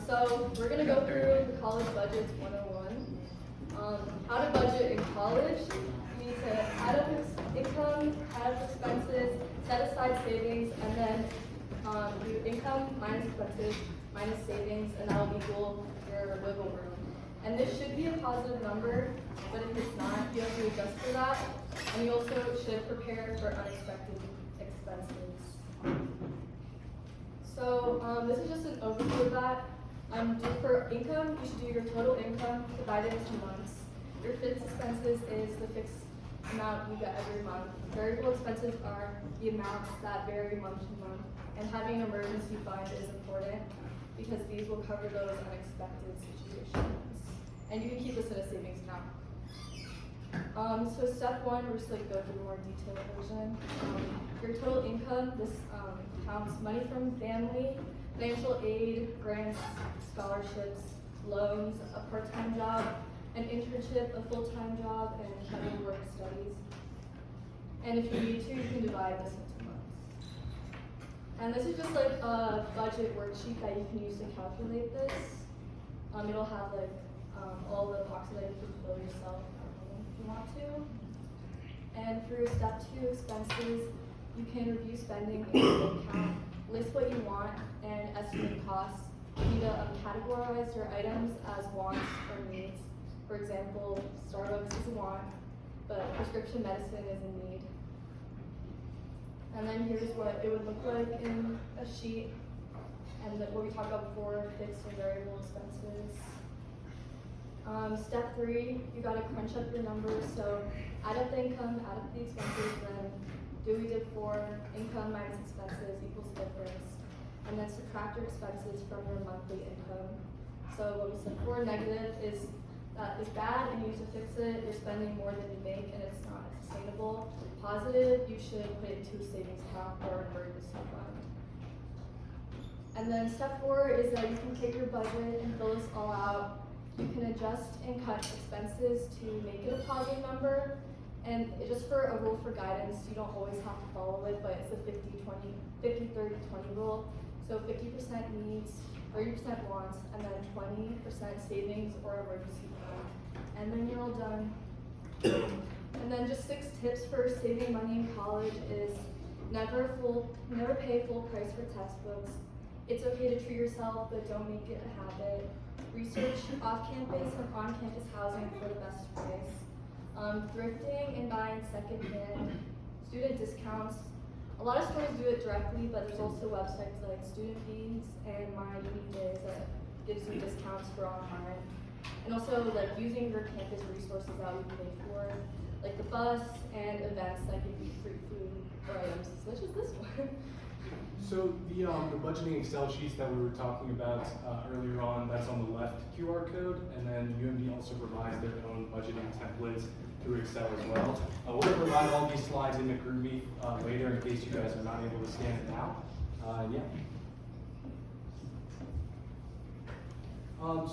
So we're gonna go through the college budgets 101. How to budget in college. You need to add up income, add up expenses, set aside savings, and then do income minus expenses minus savings, and that will equal your wiggle room. And this should be a positive number, but if it's not, you have to adjust for that. And you also should prepare for unexpected expenses. So this is just an overview of that. For income, you should do your total income divided into months. Your fixed expenses is the fixed amount you get every month. Variable expenses are the amounts that vary month to month. And having an emergency fund is important because these will cover those unexpected situations. And you can keep this in a savings account. So step one, we're just go through a more detailed version. Your total income, this counts money from family, financial aid, grants, scholarships, loans, a part-time job, an internship, a full-time job, and heavy work studies. And if you need to, you can divide this into months. And this is just a budget worksheet that you can use to calculate this. It'll have all the boxes that you can fill yourself if you want to. And for step two, expenses, you can review spending in your account, list what you want, and estimate costs. You need to categorize your items as wants or needs. For example, Starbucks is a want, but prescription medicine is a need. And then here's what it would look like in a sheet, and what we talked about before, fixed and variable expenses. Step three, you gotta crunch up your numbers. So add up the income, add up the expenses, then do what we did for income minus expenses equals difference. And then subtract your expenses from your monthly income. So what we said before, negative is bad and you need to fix it. You're spending more than you make and it's not sustainable. Positive, you should put it into a savings account or emergency fund. And then step four is that you can take your budget and fill this all out. You can adjust and cut expenses to make it a positive number. And just for a rule for guidance, you don't always have to follow it, but it's a 50-30-20 rule. So 50% needs, 30% wants, and then 20% savings or emergency fund. And then you're all done. And then just 6 tips for saving money in college is never pay full price for textbooks. It's okay to treat yourself, but don't make it a habit. Research off-campus and on-campus housing for the best price. Thrifting and buying secondhand. Student discounts. A lot of stores do it directly, but there's also websites like Student Fees and My Unique Days that gives you discounts for online. And also using your campus resources that we pay for, like the bus and events that give you free food or items, such as this one. So the budgeting Excel sheets that we were talking about earlier on, that's on the left QR code, and then UMD also provides their own budgeting templates through Excel as well. We're going to provide all these slides in the GroupMe later in case you guys are not able to scan it now. Yeah.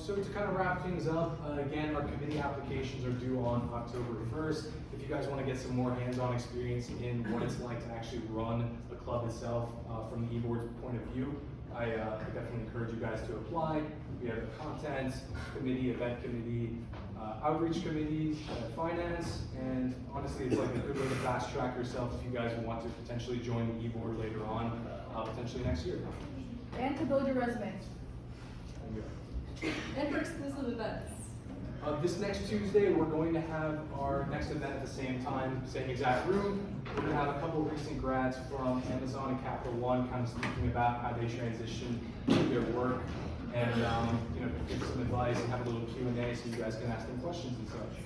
So to kind of wrap things up, again, our committee applications are due on October 1st. If you guys want to get some more hands-on experience in what it's like to actually run the club itself from the e-board's point of view, I definitely encourage you guys to apply. We have the content committee, event committee, outreach committee, finance, and honestly, it's like a good way to fast track yourself if you guys want to potentially join the e-board later on, potentially next year. And to build your resume. And for exclusive events. This next Tuesday, we're going to have our next event at the same time, same exact room. We're going to have a couple of recent grads from Amazon and Capital One kind of speaking about how they transition to their work and give some advice and have a little Q&A so you guys can ask them questions and such.